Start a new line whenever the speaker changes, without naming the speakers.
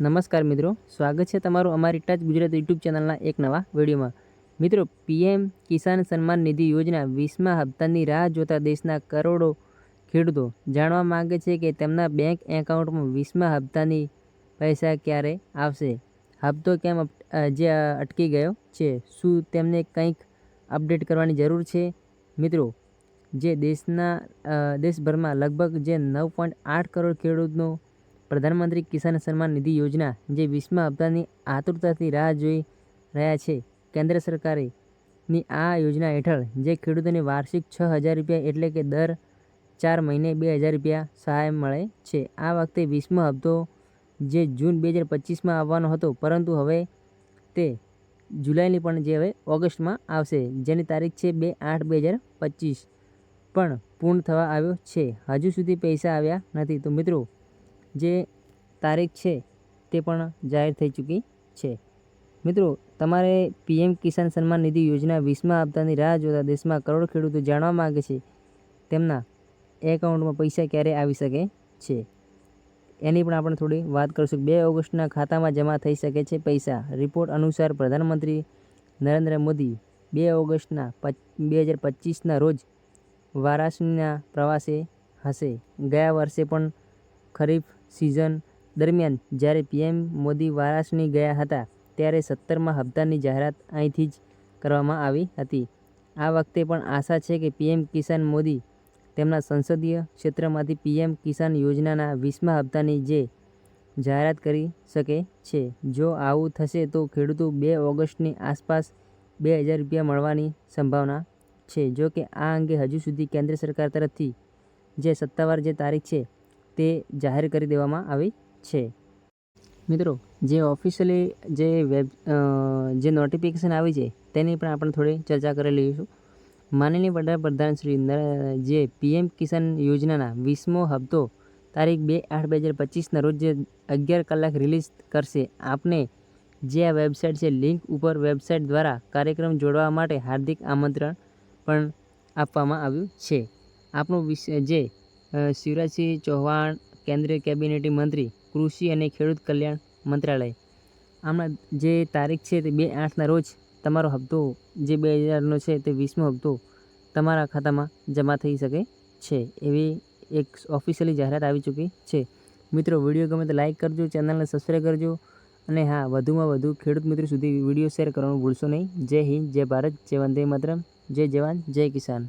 નમસ્કાર મિત્રો, સ્વાગત છે તમારું અમારી ટચ ગુજરાત યુટ્યુબ ચેનલના એક નવા વિડીયોમાં। મિત્રો, પીએમ કિસાન સન્માન નિધિ યોજના 20મા હપ્તાની રાહ જોતા દેશના કરોડો ખેડૂતો જાણવા માંગે છે કે તેમના બેંક એકાઉન્ટમાં 20મા હપ્તાની પૈસા ક્યારે આવશે। હપ્તો કેમ અટકી ગયો છે? શું તેમને કંઈક અપડેટ કરવાની જરૂર છે? મિત્રો, જે દેશભરમાં લગભગ જે 9.8 કરોડ ખેડૂતનો પ્રધાનમંત્રી કિસાન સન્માન નિધિ યોજના જે 20મા હપ્તાની આતુરતાથી રાહ જોઈ રહ્યા છે। કેન્દ્ર સરકારની આ યોજના હેઠળ જે ખેડૂતોને વાર્ષિક 6,000 રૂપિયા એટલે કે દર 4 મહિને 2,000 રૂપિયા સહાય મળે છે। આ વખતે 20મો હપ્તો જે જૂન 2025માં આવવાનો હતો, પરંતુ હવે તે જુલાઈની પણ જે હવે ઓગસ્ટમાં આવશે, જેની તારીખ છે 2/8/2025 પણ પૂર્ણ થવા આવ્યો છે। હજુ સુધી પૈસા આવ્યા નથી। તો મિત્રો, જે તારીખ છે તે પણ જાહેર થઈ ચૂકી છે। મિત્રો, તમારે પીએમ કિસાન સન્માન નિધિ યોજના 20મા હપ્તાની રાહ જોતા દેશમાં કરોડો ખેડૂતો જાણવા માગે છે તેમના એકાઉન્ટમાં પૈસા ક્યારે આવી શકે છે, એની પણ આપણે થોડી વાત કરીશું। 2 ઓગસ્ટના ખાતામાં જમા થઈ શકે છે પૈસા। રિપોર્ટ અનુસાર પ્રધાનમંત્રી નરેન્દ્ર મોદી 2 ઓગસ્ટના 2025ના રોજ વારાણસીના પ્રવાસે હશે। ગયા વર્ષે પણ ખરીફ સિઝન દરમિયાન જ્યારે પીએમ મોદી વારાણસી ગયા હતા ત્યારે 17મા હપ્તાની જાહેરાત અહીંથી જ કરવામાં આવી હતી। આ વખતે પણ આશા છે કે પીએમ કિસાન મોદી તેમના સંસદીય ક્ષેત્રમાંથી પીએમ કિસાન યોજનાના 20મા હપ્તાની જે જાહેરાત કરી શકે છે। જો આવું થશે તો ખેડૂતો 2 ઓગસ્ટની આસપાસ 2,000 રૂપિયા મળવાની સંભાવના છે। જો કે આ અંગે હજુ સુધી કેન્દ્ર સરકાર તરફથી જે સત્તાવાર જે તારીખ છે તે જાહેર કરી દેવામાં આવી છે। મિત્રો, જે ઓફિશિયલી જે નોટિફિકેશન આવી છે તેની પણ આપણે થોડી ચર્ચા કરી લઈશું। માનનીય વડાપ્રધાન શ્રી જે પીએમ કિસાન યોજનાના 20મો હપ્તો તારીખ 2/8/2025ના રોજ 11 કલાક રિલીઝ કરશે। આપને જે આ વેબસાઇટ છે, લિંક ઉપર વેબસાઇટ દ્વારા કાર્યક્રમ જોડવા માટે હાર્દિક આમંત્રણ પણ આપવામાં આવ્યું છે। આપણું જે શિવરાજસિંહ ચૌહાણ, કેન્દ્રીય કેબિનેટ મંત્રી, કૃષિ અને ખેડૂત કલ્યાણ મંત્રાલય, આમાં જે તારીખ છે તે 2/8ના રોજ તમારો હપ્તો જે 2,000નો છે તે 20મો હપ્તો તમારા ખાતામાં જમા થઈ શકે છે, એવી એક ઓફિશિયલી જાહેરાત આવી ચૂકી છે। મિત્રો, વિડીયો ગમે તો લાઇક કરજો, ચેનલને સબસ્ક્રાઈબ કરજો અને હા, વધુમાં વધુ ખેડૂત મિત્રો સુધી વિડીયો શેર કરવાનું ભૂલશો નહીં। જય હિન્દ, જય ભારત, જય વંદે માતરમ, જય જવાન, જય કિસાન।